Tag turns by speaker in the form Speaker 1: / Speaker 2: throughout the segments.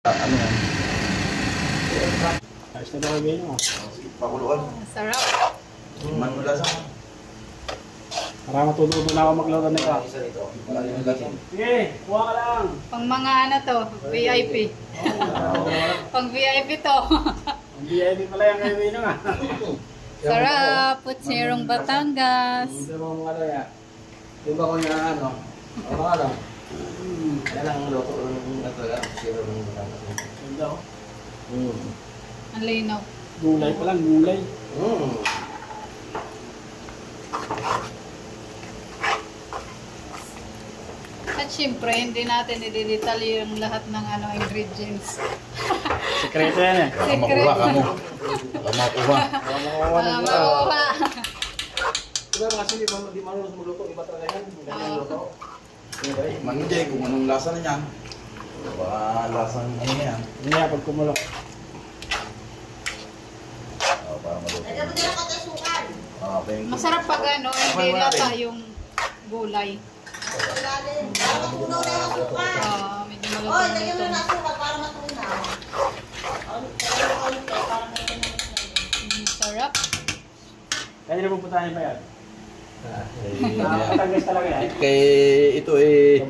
Speaker 1: Ano yan?
Speaker 2: Ayos na talaga yun.
Speaker 1: Pakuluan.
Speaker 3: Sarap.
Speaker 1: Man mo lasa.
Speaker 2: Para matututo na ako maglaro na ito. Sige, kuha ka lang.
Speaker 3: Pang mga ano to, VIP. Pang VIP to.
Speaker 2: Ang VIP pala yung ngayon nga.
Speaker 3: Sarap, Putsirong Batangas.
Speaker 2: Hindi mo mga ano yan.
Speaker 1: Di ba kung yung ano? Ano ka lang? Yan ang luto ng natala. Siro ng Batangas.
Speaker 2: Ganda ko.
Speaker 3: Ang linaw.
Speaker 2: Gulay pa lang, gulay.
Speaker 3: At syempre, hindi natin i-detalye yung lahat ng ano ingredients.
Speaker 2: Sekreto yan eh.
Speaker 3: Secret.
Speaker 1: Makuha ka mo. Makuha.
Speaker 3: Makuha.
Speaker 2: Diba kasi di marunong magluto, iba talaga yan. Ganyan luto.
Speaker 1: Hindi, kung anong lasa na yan. Baka lasang ano yan.
Speaker 2: Hindi nga, pag kumulok.
Speaker 1: Para maluto.
Speaker 3: Masarap pag ano, hindi lata yung gulay. Medyo malutong nito. Sarap.
Speaker 2: Kaya nila pupuntahan pa yan. Batangas talaga yan.
Speaker 1: Kay ito eh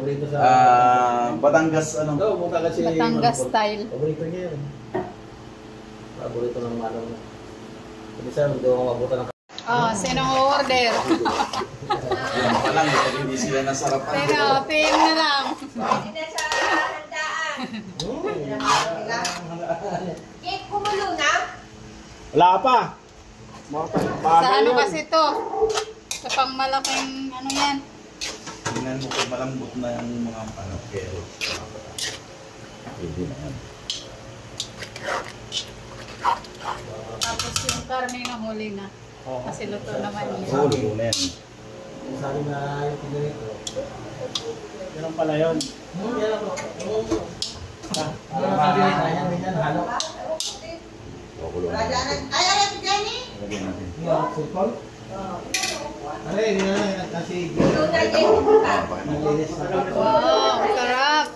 Speaker 1: Batangas ano?
Speaker 3: Batangas style.
Speaker 4: Paborito niya yun. Paborito ng manong. Hindi sir, hindi ako mabuta ng
Speaker 3: Sinong order?
Speaker 1: Yan pa lang, hindi sila nasarapan.
Speaker 3: Pero, PM na lang.
Speaker 5: Hindi sa handaan. Cake kumulo na?
Speaker 2: Wala pa.
Speaker 3: Sa ano kasi to? Sa pang malaking ano yan?
Speaker 1: Tingnan mo kung malambot na yung mga ano, pero pwede na yan.
Speaker 3: Tapos yung karne na huli na. Kasi luto naman yun.
Speaker 1: Oo, luto na yan.
Speaker 4: sabi na yung pinarito.
Speaker 2: Ganun pala yun.
Speaker 4: Yan ako. Yan, halo.
Speaker 1: Pakulo na.
Speaker 5: Ay, Jenny?
Speaker 1: Lagyan natin.
Speaker 4: Yung sipol? Ano yun yan, kasi
Speaker 5: Luna, Jenny.
Speaker 4: malinis na ito.
Speaker 3: Wow, sarap!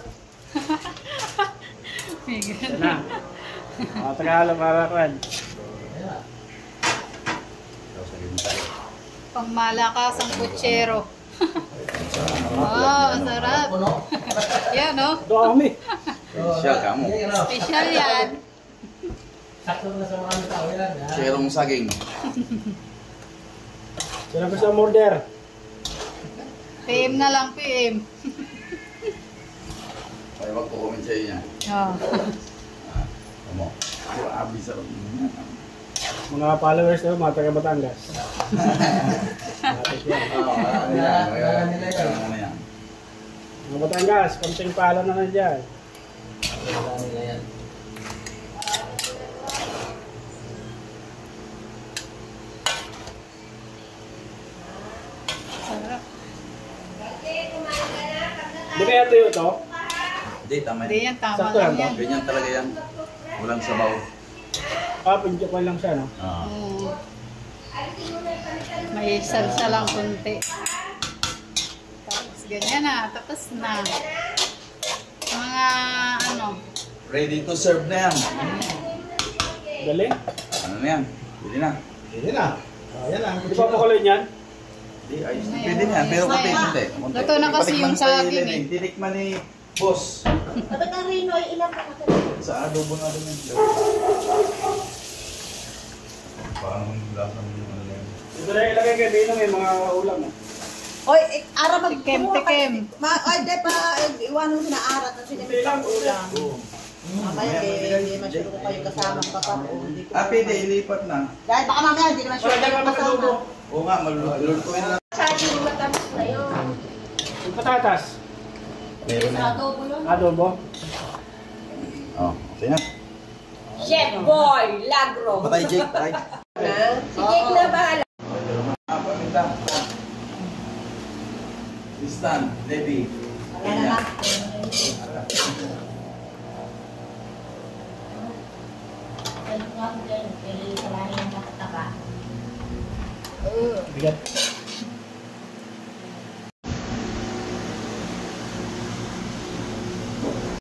Speaker 2: Yan na. Tagahalo para kuhan.
Speaker 1: Tapos lagyan mo tayo.
Speaker 3: Pangmalakas ang kutsero. Wow, sarap! Yan, no?
Speaker 2: Dami.
Speaker 1: Siya ka mo.
Speaker 3: Special yan.
Speaker 4: Sakto na sa mga tao yan.
Speaker 1: Serong saging.
Speaker 2: Sino gusto ang order?
Speaker 3: PM na lang, PM.
Speaker 1: Ay, wag ko comment sa inyo.
Speaker 3: Oh.
Speaker 1: Amo. Grabe sarap.
Speaker 2: Mga followers na mga taga Batangas. Matik yan.
Speaker 1: Ano yan?
Speaker 2: Mga Batangas, konting pala na dyan.
Speaker 4: Wala nila yan.
Speaker 3: Sarap.
Speaker 2: Di kaya tuyo to?
Speaker 1: Hindi, tama
Speaker 3: Hindi
Speaker 1: yan.
Speaker 3: yan, tama
Speaker 2: Sakto
Speaker 3: lang
Speaker 2: yan,
Speaker 3: yan.
Speaker 1: Ganyan talaga yan. Walang sabaw.
Speaker 2: Pinjok lang siya, no?
Speaker 3: May salsa lang kunti. Tapos ganyan na, tapos na. Mga ano,
Speaker 1: Ready to serve na yan.
Speaker 2: Galing.
Speaker 1: Ano na yan? Pwede na.
Speaker 4: Hindi na. Yan lang.
Speaker 2: Di ba pakuloy niyan?
Speaker 1: Hindi, ayos na. Pwede na yan. Pero
Speaker 3: Ayos na
Speaker 1: kapit,
Speaker 3: yan.
Speaker 1: hindi.
Speaker 3: Luto na kasi yung saging eh.
Speaker 1: Tinikman ni boss.
Speaker 5: Sabi ng Rino, ilang ka na?
Speaker 1: Sa adobo na rin yan. Parang lasang yung ano yan.
Speaker 2: Ito na ilagay kay Bino, may mga ulam.
Speaker 5: Oy, ara mag
Speaker 3: Tikim-tikim.
Speaker 5: Ay, di pa, iwanan mo na arat at sinimit
Speaker 2: Ilang
Speaker 5: ang ulam.
Speaker 1: Oo.
Speaker 5: Mamaya, hindi masyado ko kayo kasama kapag
Speaker 1: Pwede, ilipat na.
Speaker 5: Dahil baka mamaya, hindi naman sure kayo kasama.
Speaker 1: Oo nga, malulutuin na.
Speaker 5: Sa akin, matamis na yun.
Speaker 2: Yung patatas.
Speaker 1: Meron na.
Speaker 5: Adobo yun.
Speaker 2: Adobo.
Speaker 1: Oh, okay na.
Speaker 5: Chef Boy Lagro.
Speaker 1: Patay, Jake. Patay.
Speaker 5: Si Jake na bahala.
Speaker 1: Paminta. Stan, Debbie.
Speaker 5: Wala naman.
Speaker 2: Bigat.